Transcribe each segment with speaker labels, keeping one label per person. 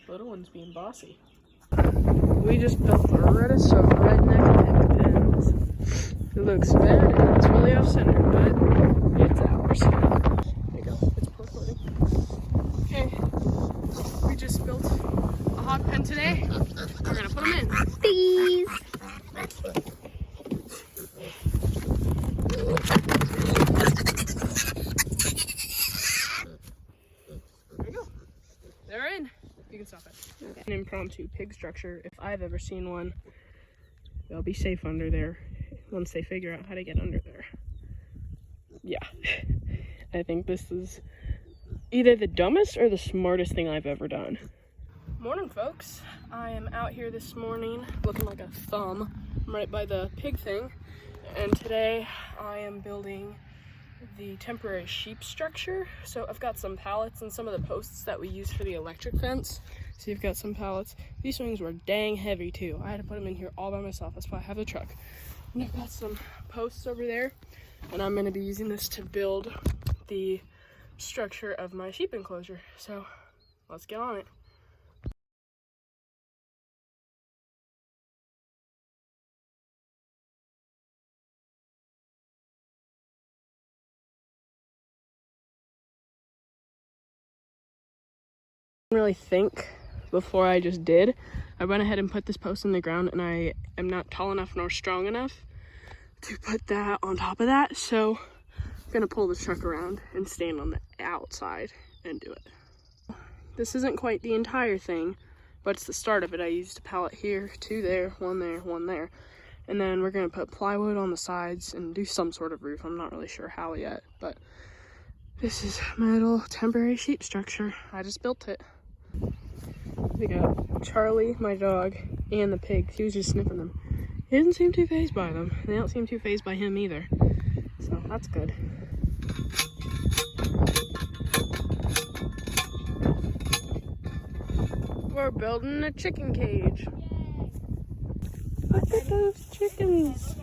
Speaker 1: Little one's being bossy. We just built the reddest of redneck pig pens. It looks bad and it's really off-center, but it's ours. There you go. It's recording. Okay, we just built a hog pen today. We're gonna put them in.
Speaker 2: Bees.
Speaker 1: There you go. They're in. You can stop it. Okay. An impromptu pig structure. If I've ever seen one, they'll be safe under there once they figure out how to get under there. Yeah. I think this is either the dumbest or the smartest thing I've ever done. Morning, folks. I am out here this morning looking like a thumb. I'm right by the pig thing. And today I am building the temporary sheep structure. So I've got some pallets and some of the posts that we use for the electric fence. So you've got some pallets. These swings were dang heavy too. I had to put them in here all by myself. That's why I have the truck. And I've got some posts over there. And I'm gonna be using this to build the structure of my sheep enclosure. So let's get on it. Really think before I just did. I went ahead and put this post in the ground, and I am not tall enough nor strong enough to put that on top of that, so I'm gonna pull the truck around and stand on the outside and do it. This isn't quite the entire thing, but it's the start of it. I used a pallet here, two there, one there, and then we're gonna put plywood on the sides and do some sort of roof. I'm not really sure how yet, but this is my little temporary sheep structure. I just built it. We got Charlie, my dog, and the pigs. He was just sniffing them. He doesn't seem too fazed by them. They don't seem too fazed by him either. So that's good. We're building a chicken cage. Look at those chickens.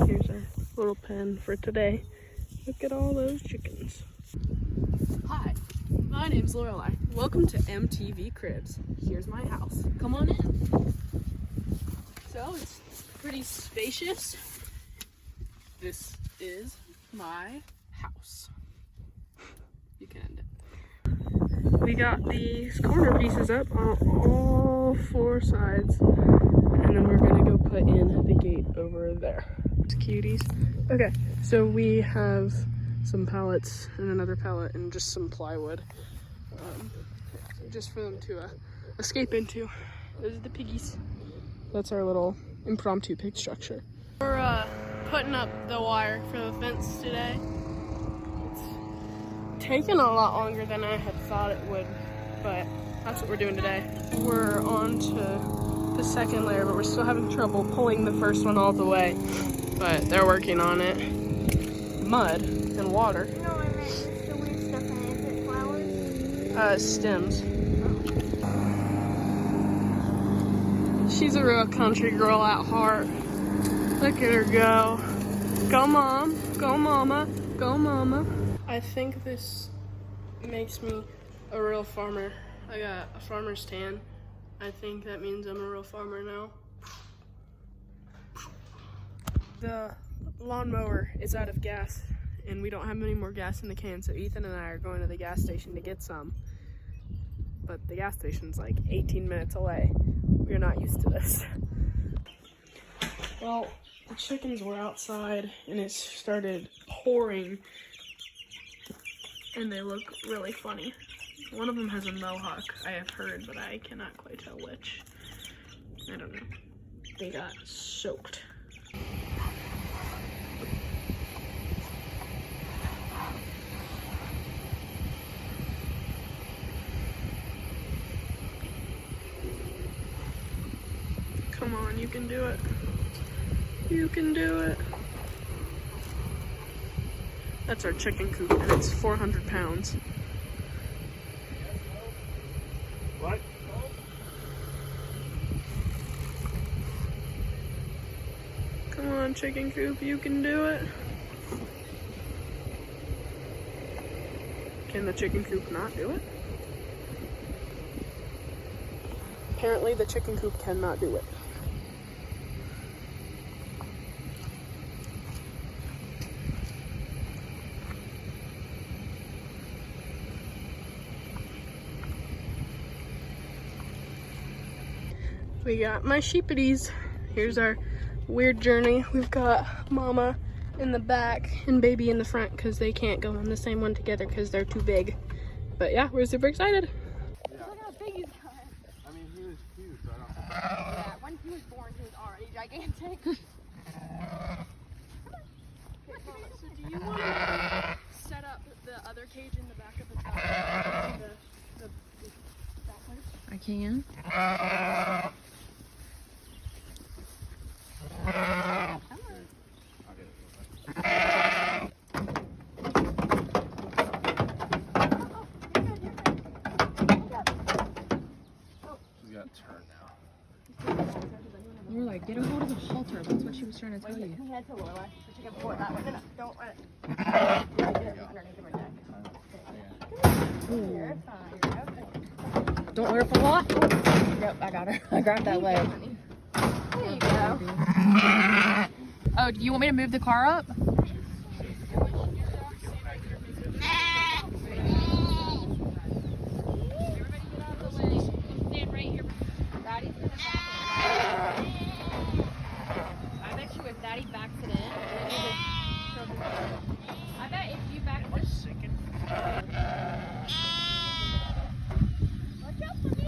Speaker 1: Here's our little pen for today. Look at all those chickens. Hi, my name's Lorelai. Welcome to MTV Cribs. Here's my house. Come on in. So it's pretty spacious. This is my house. You can end it. We got these corner pieces up on all four sides, and then we're gonna go put in the gate over there. It's cuties. Okay, so we have some pallets and another pallet and just some plywood, just for them to escape into. Those are the piggies. That's our little impromptu pig structure. We're putting up the wire for the fence today. It's taken a lot longer than I had thought it would, but that's what we're doing today. We're on to the second layer, but we're still having trouble pulling the first one all the way, but they're working on it. Mud and water.
Speaker 2: No, I meant just the weird stuff in it. Is it flowers?
Speaker 1: Stems. She's a real country girl at heart. Look at her go. Go, Mom. Go, Mama. Go, Mama. I think this makes me a real farmer. I got a farmer's tan. I think that means I'm a real farmer now. The lawnmower is out of gas, and we don't have any more gas in the can, so Ethan and I are going to the gas station to get some. But the gas station's like 18 minutes away. We're not used to this. Well, the chickens were outside and it started pouring, and they look really funny. One of them has a mohawk, I have heard, but I cannot quite tell which. I don't know. They got soaked. Come on, you can do it. You can do it. That's our chicken coop, and it's 400 pounds. What? Come on, chicken coop, you can do it. Can the chicken coop not do it? Apparently the chicken coop cannot do it. We got my sheepities. Here's our weird journey. We've got Mama in the back and Baby in the front because they can't go on the same one together because they're too big. But yeah, we're super excited.
Speaker 2: Yeah. Look how big he's got.
Speaker 3: I mean, he was huge right off the bat.
Speaker 2: Yeah, when he was born, he was already gigantic. Okay, Mama, so do you want to set up the other cage in the back of the truck? The backwards?
Speaker 4: I can.
Speaker 3: She's got to turn now.
Speaker 4: You were like, get a hold of the halter. That's what she was trying to tell you.
Speaker 2: Head to Lorelai, so she can pull it that way. No, don't let it. Underneath of her neck. You're fine. Okay.
Speaker 4: Don't let her fall off. Yep, I got her. I grabbed that leg.
Speaker 2: There you go.
Speaker 4: Oh, do you want me to move the car up?
Speaker 2: I bet you if Daddy backs it in, I bet if you back this second. Watch out for me.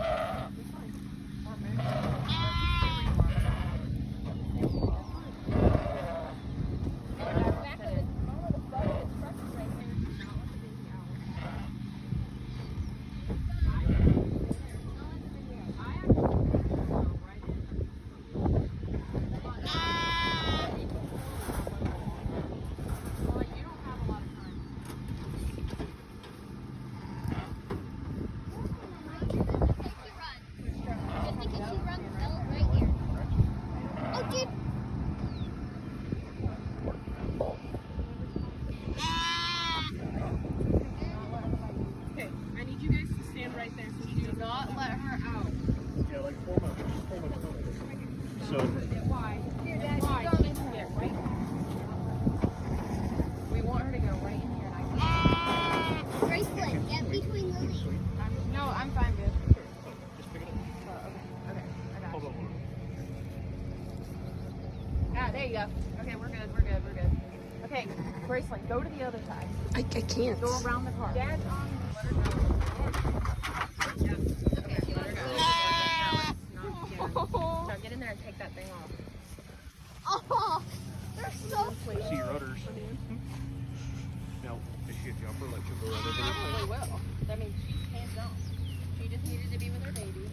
Speaker 2: There you go. Okay, we're good. Okay, Graceland, go to the other side.
Speaker 1: I can't.
Speaker 2: Go around the car. Dad's on. Let her go. Okay, let her go. So get in there and take that thing off. Oh, they're so sweet.
Speaker 3: See rudders. Now, is she a jumper? Like she'll go right over
Speaker 2: She probably will. That means she's hands on. She just needed to be with her baby.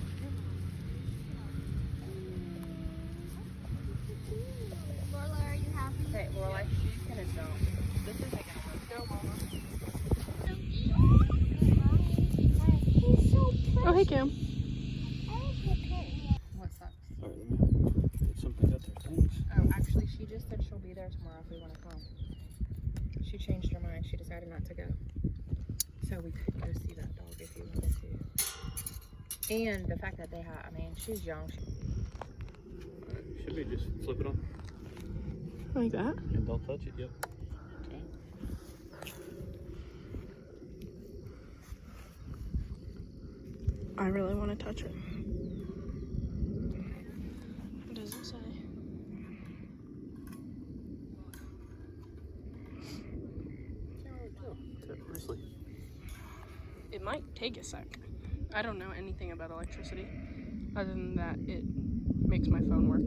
Speaker 5: Lorelai, are you happy?
Speaker 2: Okay, Lorelai, she's gonna jump. This is like a go, Mama.
Speaker 5: He's so pretty.
Speaker 1: Oh, hey, Cam.
Speaker 4: What's that?
Speaker 3: All right, let me put something up there. Thanks.
Speaker 4: Oh, actually, she just said she'll be there tomorrow if we want to come. She changed her mind. She decided not to go. So we could go see that dog if you wanted to. And the fact that they have, I mean, she's young.
Speaker 3: Should we just flip it on?
Speaker 1: Like that?
Speaker 3: And don't touch it, yep. Okay.
Speaker 1: I really want to touch it. What does it say?
Speaker 3: Nicely.
Speaker 1: It might take a sec. I don't know anything about electricity other than that it makes my phone work.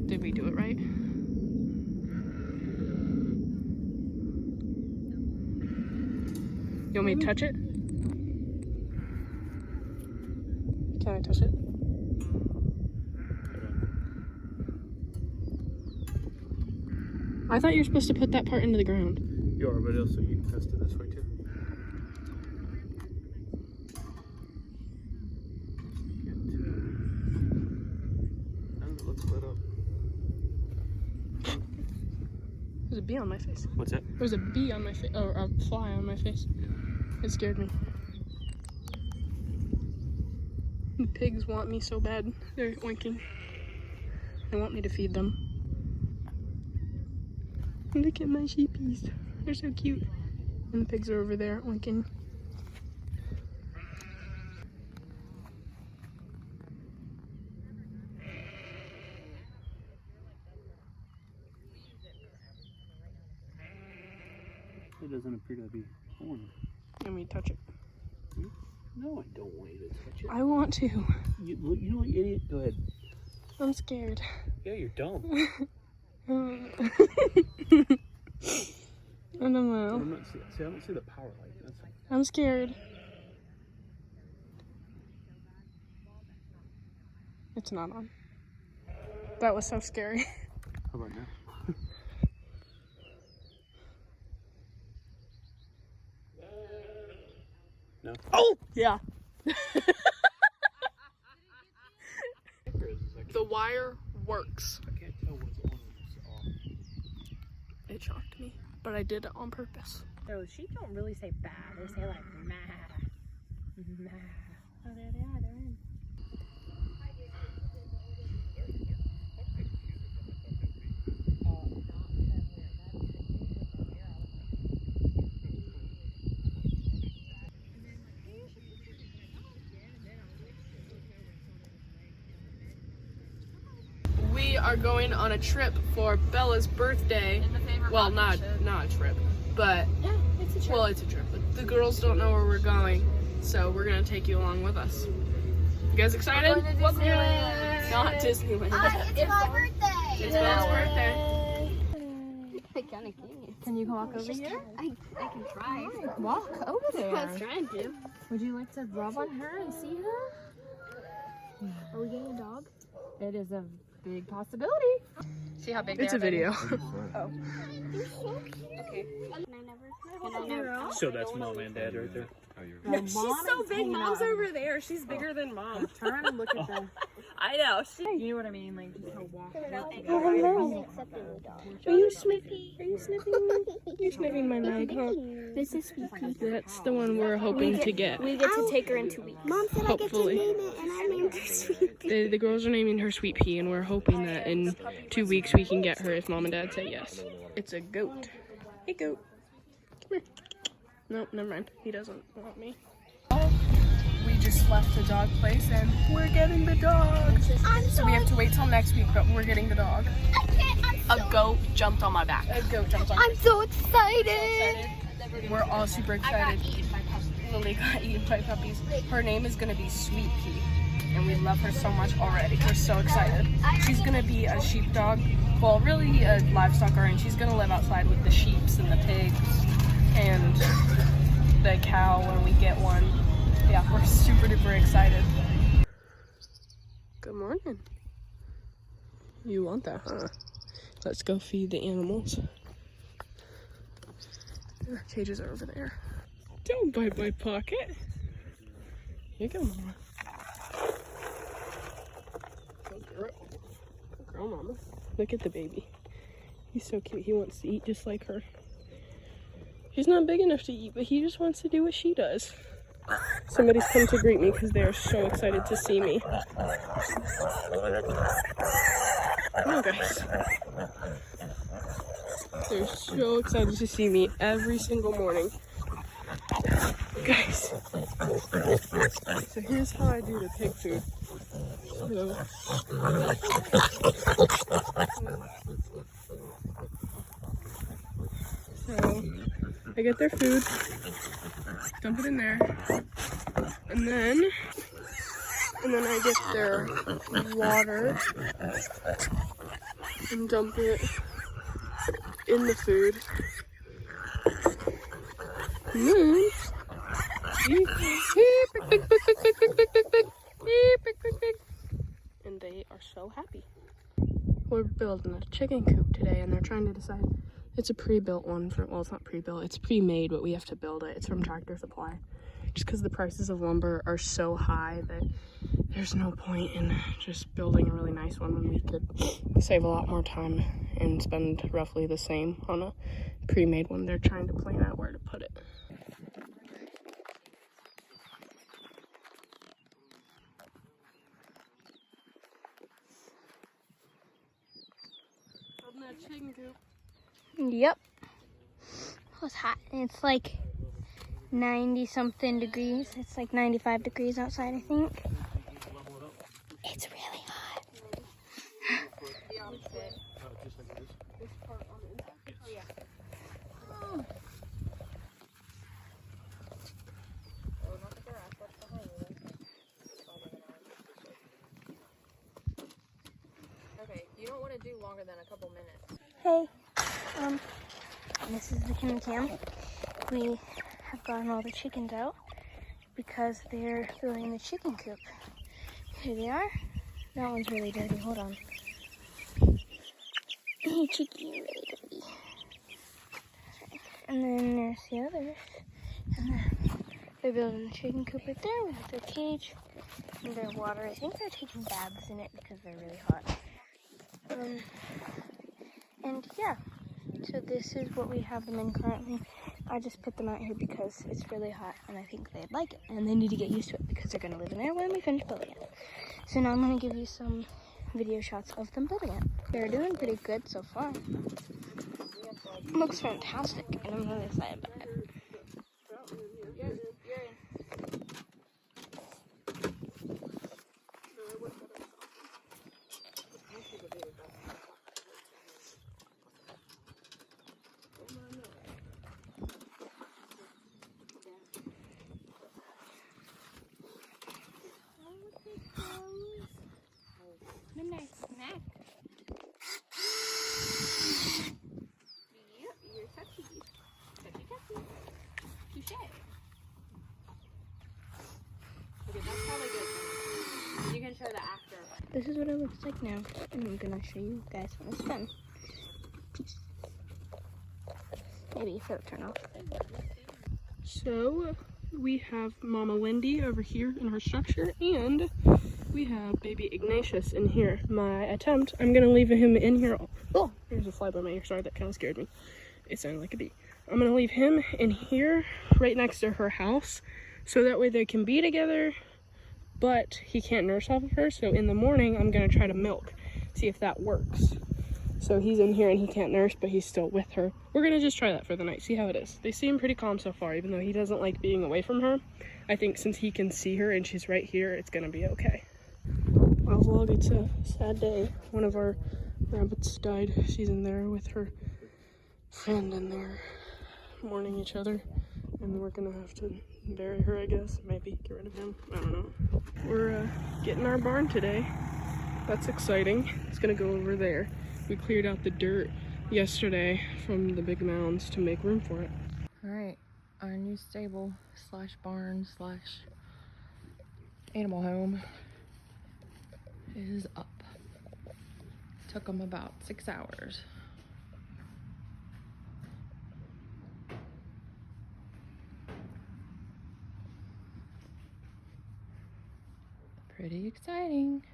Speaker 1: Did we do it right? You want me to touch it? Can I touch it? I thought you were supposed to put that part into the ground.
Speaker 3: You are, but also you can test it this way too.
Speaker 1: bee on my face.
Speaker 3: What's that?
Speaker 1: There was a bee on my face, or a fly on my face. It scared me. The pigs want me so bad. They're oinking. They want me to feed them. Look at my sheepies. They're so cute. And the pigs are over there oinking.
Speaker 3: It doesn't appear to be horny.
Speaker 1: Let me touch it.
Speaker 3: No, I don't want you to touch it.
Speaker 1: I want to.
Speaker 3: You know what, you idiot? Go ahead.
Speaker 1: I'm scared.
Speaker 3: Yeah, you're dumb.
Speaker 1: I don't know.
Speaker 3: I don't see the power light. That's all.
Speaker 1: I'm scared. It's not on. That was so scary.
Speaker 3: How about now? No?
Speaker 1: Oh! Yeah. The wire works.
Speaker 3: I can't tell what's on and what's off.
Speaker 1: It shocked me, but I did it on purpose.
Speaker 4: So sheep don't really say bad. They say like meh. Meh. Oh, there they are. They're in.
Speaker 1: We are going on a trip for Bella's birthday. Well, not a trip, but
Speaker 4: Yeah, it's a trip.
Speaker 1: well, it's a trip. But the girls don't know where we're going, so we're gonna take you along with us. You guys excited?
Speaker 5: We're going to Disneyland.
Speaker 1: Not Disneyland.
Speaker 5: It's my birthday.
Speaker 1: It's Bella's birthday.
Speaker 5: I kind of can.
Speaker 4: Can you walk over here?
Speaker 5: I can try.
Speaker 4: Walk over there.
Speaker 5: I was trying to.
Speaker 4: Would you like to rub on her and see her?
Speaker 5: Are we getting a dog?
Speaker 4: It is a big possibility. See how big they
Speaker 1: It's
Speaker 4: are?
Speaker 1: a video.
Speaker 5: They're so cute. Okay. Can I never?
Speaker 3: So that's mom and dad right there.
Speaker 4: She's so big. Mom's over there. She's bigger than mom. Turn around and look at them.
Speaker 2: I know.
Speaker 4: You know what I mean? Like just how walk.
Speaker 1: Are you sniffing? Are you sniffing me? You're sniffing my leg, huh?
Speaker 5: This is Sweet Pea.
Speaker 1: That's the one we're hoping to get.
Speaker 5: We get to take her in 2 weeks. Mom said
Speaker 1: Hopefully.
Speaker 5: I get to name it, and I named her Sweet Pea.
Speaker 1: The girls are naming her Sweet Pea, and we're hoping that in 2 weeks we can get her if mom and dad say yes. It's a goat. Hey, goat. Come here. Nope, never mind. He doesn't want me. We just left the dog place, and we're getting the dog. So we have to wait till next week, but we're getting the dog.
Speaker 5: I can't.
Speaker 1: A goat jumped on my back. A goat jumped on my back.
Speaker 5: I'm so excited.
Speaker 1: We're all super excited. Lily got eaten by puppies. Her name is gonna be Sweet Pea, and we love her so much already. We're so excited. She's gonna be a sheepdog, well, really a livestock, and she's gonna live outside with the sheeps and the pigs and the cow when we get one. Yeah, we're super duper excited. Good morning. You want that, huh? Let's go feed the animals. Their cages are over there. Don't bite my pocket. Here you go, Mama. Good girl. Good girl, Mama. Look at the baby. He's so cute. He wants to eat just like her. He's not big enough to eat, but he just wants to do what she does. Somebody's come to greet me because they're so excited to see me. Come on, guys. They're so excited to see me every single morning. Guys. So here's how I do the pig food. So I get their food, dump it in there, and then I get their water and dump it in the food. And then and they are so happy. We're building a chicken coop today, and they're trying to decide. It's a pre-built one. Well, it's not pre-built. It's pre-made, but we have to build it. It's from Tractor Supply. just because the prices of lumber are so high that there's no point in just building a really nice one when we could save a lot more time and spend roughly the same on a pre-made one. They're trying to plan out where to put it. Building that chicken coop.
Speaker 5: Yep. Oh, it's hot. It's like 90 something degrees. It's like 95 degrees outside, I think. It's really hot.
Speaker 4: Okay, you don't want to do longer than a couple minutes.
Speaker 5: Hey, this is the cam. We have gotten all the chickens out because they're building the chicken coop. Here they are. That one's really dirty. Hold on. Hey, Chicky, you're really dirty. And then there's the others. And then they're building the chicken coop right there with their cage and their water. I think they're taking baths in it because they're really hot. And yeah, so this is what we have them in currently. I just put them out here because it's really hot and I think they'd like it. And they need to get used to it because they're going to live in there when we finish building it. So now I'm going to give you some video shots of them building it. They're doing pretty good so far. It looks fantastic and I'm really excited about it.
Speaker 2: Nice snack. Yep, you're touchy. Touchy. Touche. Okay, that's probably good. You can show the after.
Speaker 5: This is what it looks like now, and I'm gonna show you guys when it's done. Peace. Maybe if it'll turn off.
Speaker 1: So we have Mama Lindy over here in her structure, and we have baby Ignatius in here. My attempt, I'm gonna leave him in here. Oh, there's a fly by my ear. Sorry, that kind of scared me. It sounded like a bee. I'm gonna leave him in here right next to her house so that way they can be together, but he can't nurse off of her. So in the morning, I'm gonna try to milk, see if that works. So he's in here and he can't nurse, but he's still with her. We're gonna just try that for the night, see how it is. They seem pretty calm so far, even though he doesn't like being away from her. I think since he can see her and she's right here, it's gonna be okay. Wow, vlog, it's a sad day. One of our rabbits died. She's in there with her friend and they're mourning each other. And we're gonna have to bury her, I guess. Maybe get rid of him, I don't know. We're getting our barn today. That's exciting. It's gonna go over there. We cleared out the dirt yesterday from the big mounds to make room for it.
Speaker 4: All right, our new stable slash barn slash animal home is up. Took them about 6 hours. Pretty exciting.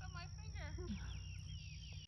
Speaker 2: on my finger.